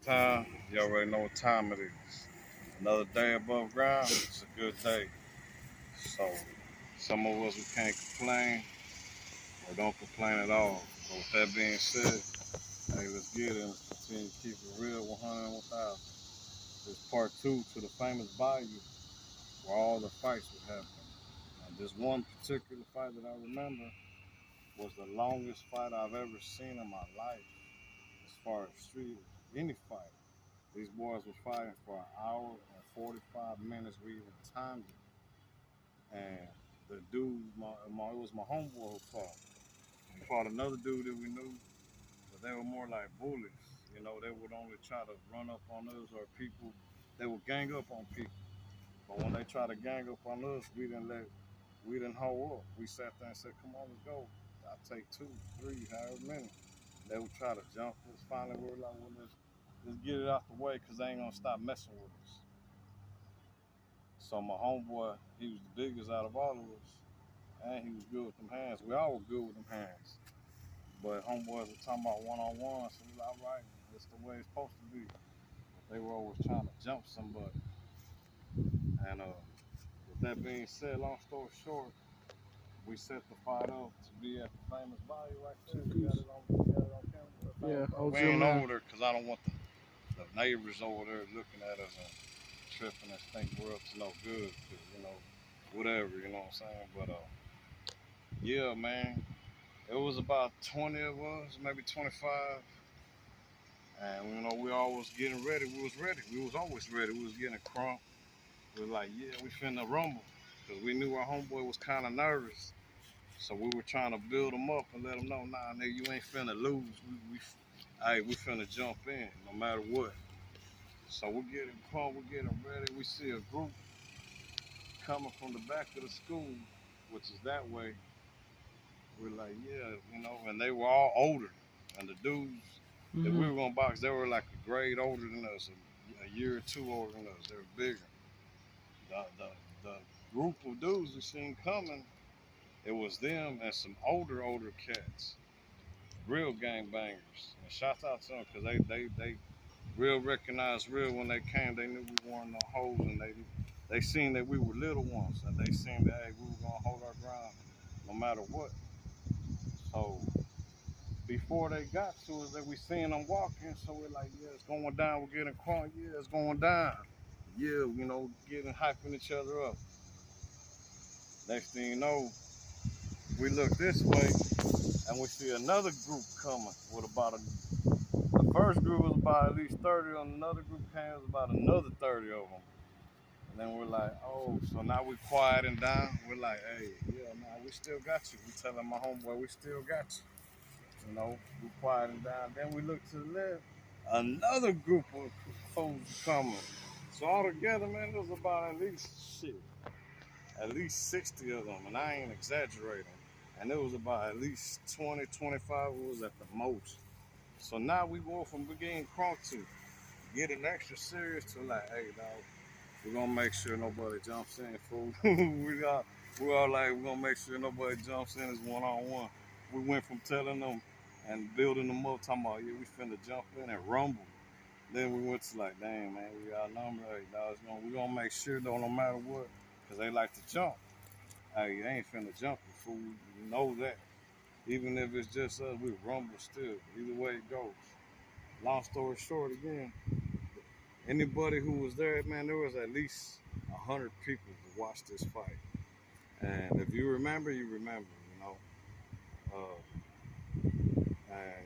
time, you already know what time it is. Another day above ground, it's a good day. So, some of us we can't complain or don't complain at all. But with that being said, hey, let's get it and let's continue to keep it real 100 and 1000. This part two to the famous bayou where all the fights would happen. And this one particular fight that I remember was the longest fight I've ever seen in my life as far as street, any fight. These boys were fighting for an hour and 45 minutes. We even timed it. And the dude, it was my homeboy who fought. He fought another dude that we knew, but they were more like bullies. You know, they would only try to run up on us or people. They would gang up on people. But when they tried to gang up on us, we didn't hold up. We sat there and said, come on, let's go. I'll take two, three, however many. They would try to jump us. Finally, we were like, well, let's get it out the way because they ain't going to stop messing with us. So my homeboy, he was the biggest out of all of us, and he was good with them hands. We all were good with them hands. But homeboys were talking about one-on-one, so we was like, all right, that's the way it's supposed to be. But they were always trying to jump somebody. And with that being said, long story short, we set the fight up to be at the famous bayou right there. We got it on camera. Yeah, We OG ain't man. over there because I don't want the neighbors over there looking at us and tripping and think we're up to no good. Cause, whatever, you know what I'm saying? But yeah, man, it was about 20 of us, maybe 25. And we always getting ready. We was ready. We was always ready. We was getting crunk. We was like, yeah, we finna rumble. Because we knew our homeboy was kind of nervous. So we were trying to build him up and let him know, nah, nigga, you ain't finna lose. We finna jump in no matter what. So we're getting crunk, we're getting ready. We see a group coming from the back of the school, which is that way. We're like, yeah, and they were all older. And the dudes that we Hmm. were gonna box, they were like a grade older than us, a year or two older than us. They were bigger. The group of dudes we seen coming, it was them and some older cats, real gang bangers. And shout out to them because they real recognized real when they came. They knew we weren't no hoes, and they seen that we were little ones, and they seen that hey, we were gonna hold our ground no matter what. So before they got to us, that we seen them walking, so we're like, yeah, it's going down. We're getting crunk. Yeah, it's going down. Yeah, getting hyping each other up. Next thing you know, we look this way and we see another group coming with the first group was about at least 30, and another group came was about another 30 of them. And then we're like, oh, so now we quieting down. We're like, hey, yeah, nah, we still got you. We telling my homeboy, we still got you. We quieting down. Then we look to the left, another group of folks coming. So all together, man, there was about at least 60 of them, and I ain't exaggerating. And it was about at least 20, 25 was at the most. So now we go from being crunk to getting extra serious to like, hey, dog, we're gonna make sure nobody jumps in, fool. We all like, we're gonna make sure nobody jumps in as one on one. We went from telling them and building them up, talking about, yeah, we finna jump in and rumble. Then we went to like, dang, man, we got a number. Hey, dog, we gonna make sure, though, no matter what, because they like to jump. Hey, they ain't finna jump you, fool. You know that. Even if it's just us, we rumble still. Either way it goes. Long story short, again, anybody who was there, man, there was at least 100 people to watch this fight. And if you remember, you remember, you know.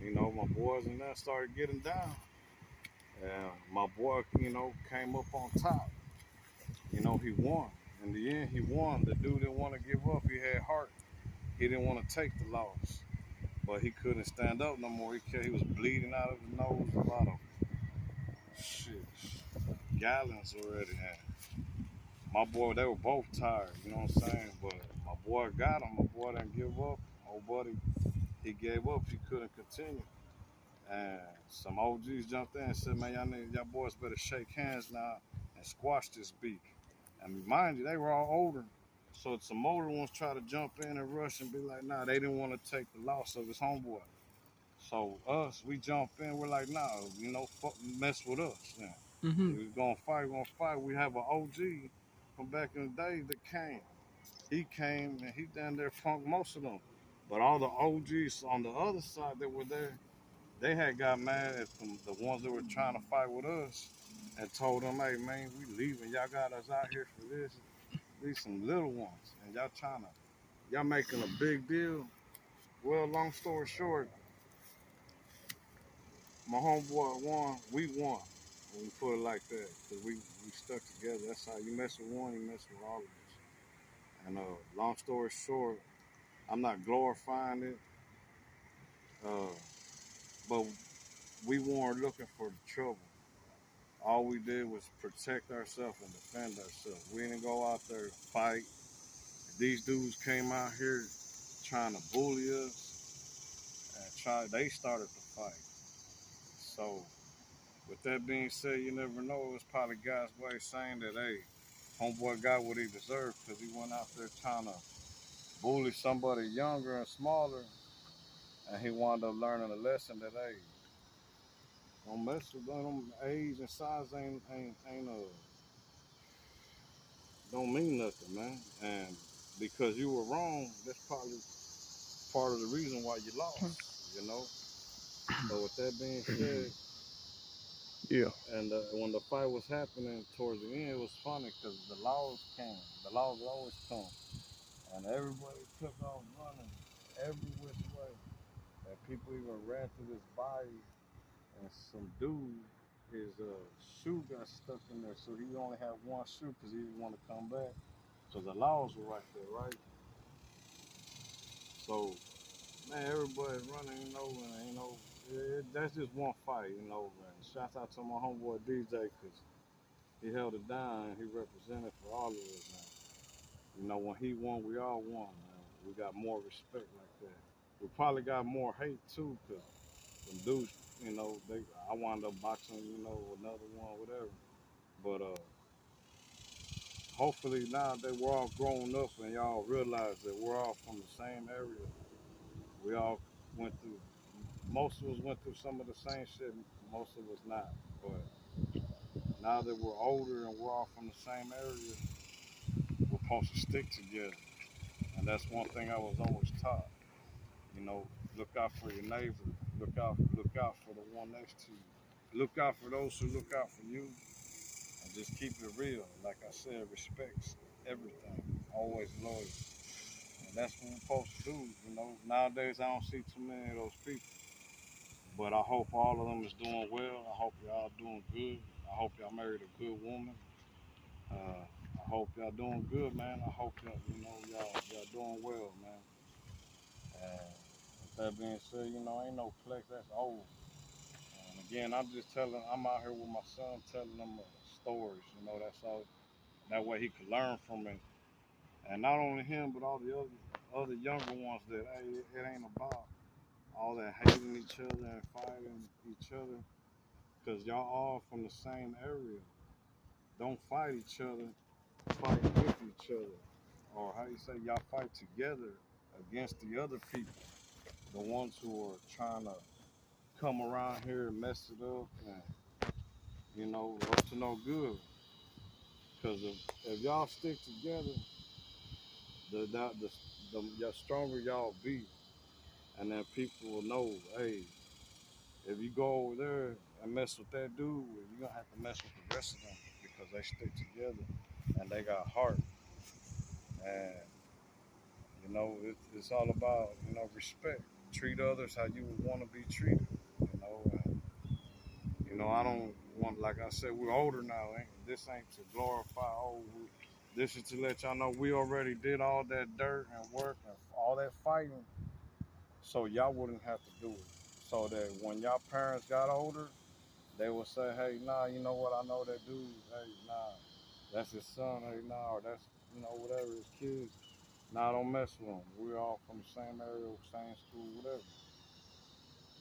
And my boys and that started getting down. And my boy, came up on top. He won. In the end, he won. The dude didn't want to give up. He had heart. He didn't want to take the loss. But he couldn't stand up no more. He was bleeding out of his nose about shit, gallons already. And my boy, they were both tired, you know what I'm saying? But my boy got him. My boy didn't give up. Old buddy, he gave up. He couldn't continue. And some OGs jumped in and said, man, y'all boys better shake hands now and squash this beef. And mind you, they were all older. So some older ones try to jump in and rush and be like, nah, they didn't want to take the loss of his homeboy. So us, we jump in. We're like, nah, fuck, mess with us. Then Mhm. if we gonna fight, we're gonna fight. We have an OG from back in the day that came. He came and he down there punked most of them. But all the OGs on the other side that were there, they had got mad at the ones that were trying to fight with us and told them, hey man, we leaving. Y'all got us out here for this. These some little ones. And y'all making a big deal. Well, long story short, my homeboy won, we won. When we put it like that. Because we stuck together. That's how you mess with one, you mess with all of us. And long story short, I'm not glorifying it, uh, but we weren't looking for the trouble. All we did was protect ourselves and defend ourselves. We didn't go out there to fight. These dudes came out here trying to bully us and they started to fight. So with that being said, you never know. It was probably God's way of saying that, hey, homeboy got what he deserved because he went out there trying to bully somebody younger and smaller, and he wound up learning a lesson that, hey, don't mess with them. Age and size ain't don't mean nothing, man. And because you were wrong, that's probably part of the reason why you lost. So with that being said, Yeah. and when the fight was happening towards the end, it was funny because the laws came. The laws always come, and everybody took off running every which way. And people even ran to this body, and some dude, his shoe got stuck in there, so he only had one shoe because he didn't want to come back. So the laws were right there, right? So man, everybody's running, that's just one fight. And shouts out to my homeboy DJ because he held it down and he represented for all of us, man. When he won, we all won, man. We got more respect like that. We probably got more hate too because them dudes, I wound up boxing, another one, whatever. But hopefully now that we're all grown up and y'all realize that we're all from the same area. We all went through most of us went through some of the same shit, most of us not. But now that we're older and we're all from the same area, we're supposed to stick together. And that's one thing I was always taught. Look out for your neighbor. Look out for the one next to you. Look out for those who look out for you. And just keep it real. Like I said, respects everything. Always loyal. And that's what we're supposed to do. Nowadays I don't see too many of those people. But I hope all of them is doing well. I hope y'all doing good. I hope y'all married a good woman. I hope y'all doing good, man. I hope y'all doing well, man. And with that being said, ain't no flex. That's old. And again, I'm out here with my son telling him stories. That's all. That way he could learn from it. And not only him, but all the other younger ones that hey, it ain't about all that hating each other and fighting each other. Because y'all all from the same area. Don't fight each other, fight with each other. Or how you say, y'all fight together against the other people. The ones who are trying to come around here and mess it up and, up to no good. Because if y'all stick together, the stronger y'all be. And then people will know, hey, if you go over there and mess with that dude, you're going to have to mess with the rest of them because they stick together and they got heart. And it's all about respect. Treat others how you would want to be treated. And, I don't want, like I said, we're older now. This ain't to glorify old. This is to let y'all know we already did all that dirt and work and all that fighting, so y'all wouldn't have to do it. So that when y'all parents got older, they would say, hey, nah, you know what? I know that dude. Hey, nah, that's his son. Hey, nah, or that's whatever his kids. Nah, don't mess with them. We're all from the same area, same school, whatever.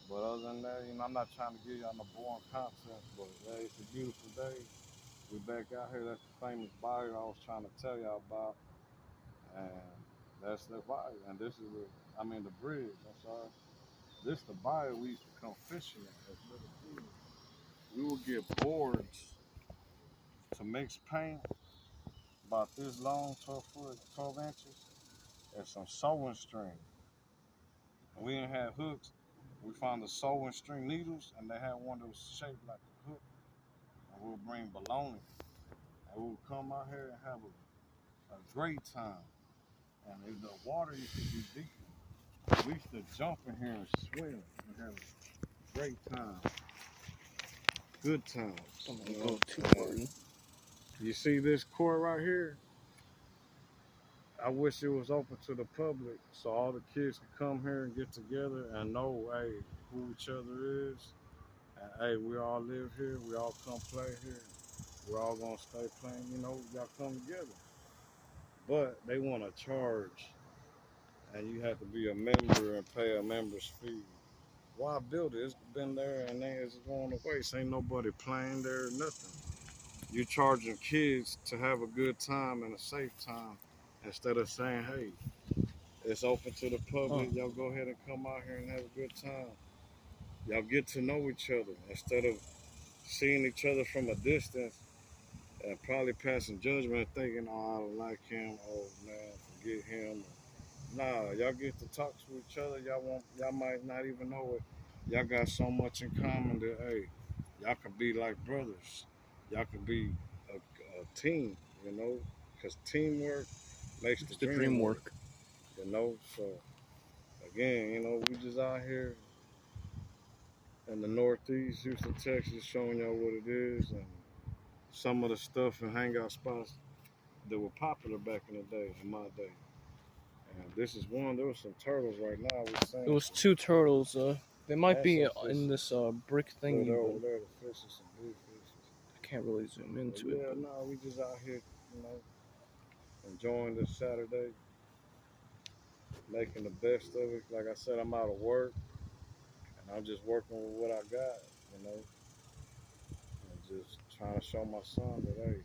But other than that, I'm not trying to give y'all no boring content, but hey, it's a beautiful day. We back out here. That's the famous bayou I was trying to tell y'all about. And that's the bayou. And this is the bridge, I'm sorry. This the bayou we used to come fishing at as little kids. We would get boards to mix paint about this long, 12 foot, 12 inches, and some sewing string. And we didn't have hooks. We found the sewing string needles, and they had one that was shaped like a hook. And we'll bring bologna, and we'll come out here and have a great time. And if the water used to be deep, we used to jump in here and swim and have a great time. Good times. I'm You gonna know? go too far. You see this court right here? I wish it was open to the public so all the kids could come here and get together and know, hey, who each other is. And hey, we all live here. We all come play here. We're all gonna stay playing. You know, y'all come together. But they want to charge, and you have to be a member and pay a member's fee. Why build it? It's been there and then it's going to waste. Ain't nobody playing there, nothing. You're charging kids to have a good time and a safe time instead of saying, hey, it's open to the public. Y'all go ahead and come out here and have a good time. Y'all get to know each other instead of seeing each other from a distance and probably passing judgment and thinking, oh, I don't like him. Oh, man, forget him. Nah, y'all get to talk to each other. Y'all might not even know it. Y'all got so much in common that, hey, y'all could be like brothers. Y'all could be a team, you know, because teamwork makes It's the the dream dream work, work. you know. So, again, you know, we just out here in the Northeast, Houston, Texas, showing y'all what it is and some of the stuff and hangout spots that were popular back in the day, in my day. And this is one. There was some turtles right now. We're It seeing was some. two turtles. They might That's be some in fishes. this brick Look, thingy, they're but over there, the fishes, some big fishes. I can't really zoom But into it. yeah, But no, we just out here, you know, enjoying this Saturday, making the best of it. Like I said, I'm out of work, and I'm just working with what I got, you know, and just trying to show my son that, hey,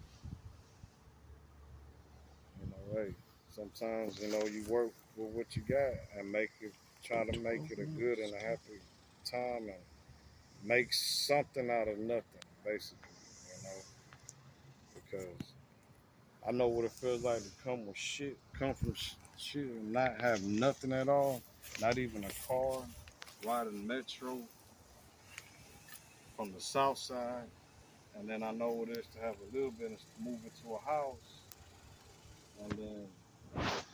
you know, hey, sometimes, you know, you work with what you got and try to make it a good and a happy time and make something out of nothing, basically, you know, because I know what it feels like to come from shit and not have nothing at all, not even a car, riding metro from the south side, and then I know what it is to have a little bit and move into a house, and then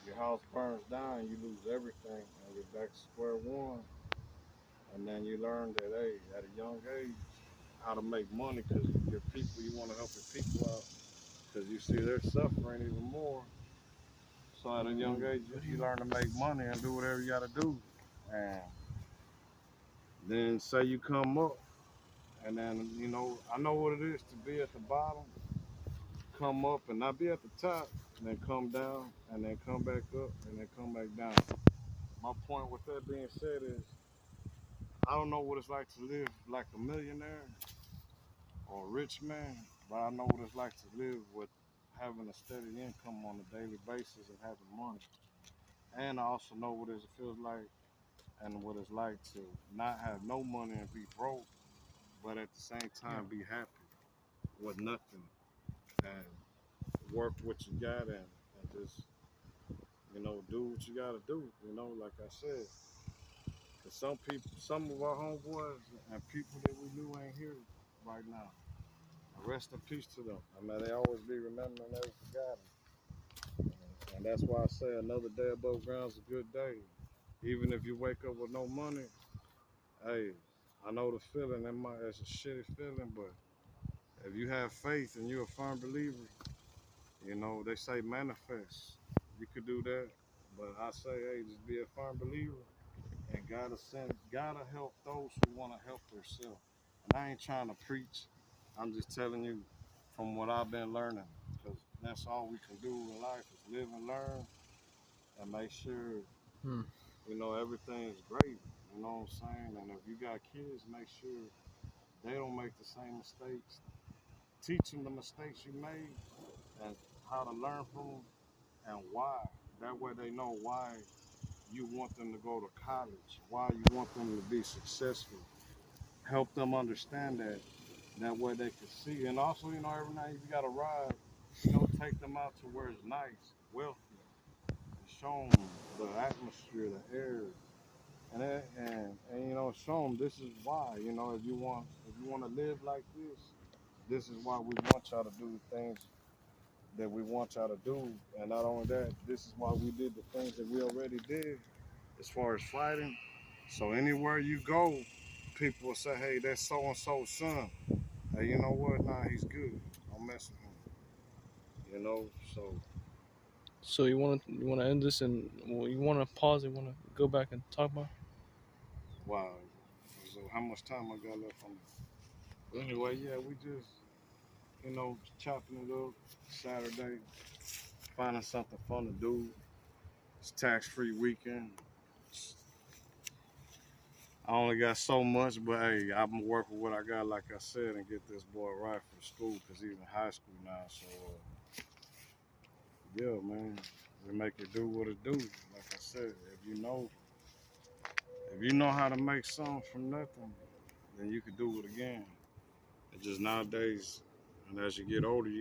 your house burns down, and you lose everything, and you're back to square one, and then you learn that, hey, at a young age, how to make money because your people, you want to help your people out because you see they're suffering even more. So at a young age, you learn to make money and do whatever you got to do. And then say you come up, and then, you know, I know what it is to be at the bottom, come up and not be at the top, and then come down, and then come back up, and then come back down. My point with that being said is, I don't know what it's like to live like a millionaire or a rich man, but I know what it's like to live with having a steady income on a daily basis and having money. And I also know what it feels like and what it's like to not have no money and be broke, but at the same time be happy with nothing and work what you got and just, you know, do what you gotta do, you know, like I said. Cause some people, some of our homeboys and people that we knew ain't here right now. Rest in peace to them. I mean, they always be remembering, never forgotten. And that's why I say another day above ground is a good day. Even if you wake up with no money, hey, I know the feeling. It's a shitty feeling, but if you have faith and you're a firm believer, you know, they say manifest. You could do that. But I say, hey, just be a firm believer and gotta help those who want to help themselves. And I ain't trying to preach. I'm just telling you from what I've been learning. Because that's all we can do in life is live and learn and make sure, Hmm. you know, everything is great. You know what I'm saying? And if you got kids, make sure they don't make the same mistakes. Teach them the mistakes you made and how to learn from them and why. That way they know why you want them to go to college, why you want them to be successful. Help them understand that. That way they can see. And also, you know, every night you got to ride, you know, take them out to where it's nice, wealthy, and show them the atmosphere, the air, and you know, show them this is why. You know, if you want to live like this is why we want y'all to do the things that we want y'all to do. And not only that, this is why we did the things that we already did as far as fighting. So anywhere you go, people will say, hey, that's so and so's son. Hey, you know what? Nah, he's good. Don't mess with him. You know, so So you wanna end this and well, you wanna pause? You wanna go back and talk about? wow. So how much time I got left on it? Anyway, yeah, we just, you know, chopping it up Saturday, finding something fun to do. It's tax-free weekend. I only got so much, but hey, I'm gonna work with what I got, like I said, and get this boy right for school, cause he's in high school now. So, yeah, man, we make it do what it do. Like I said, if you know how to make something from nothing, then you can do it again. It's just nowadays, and as you get older, you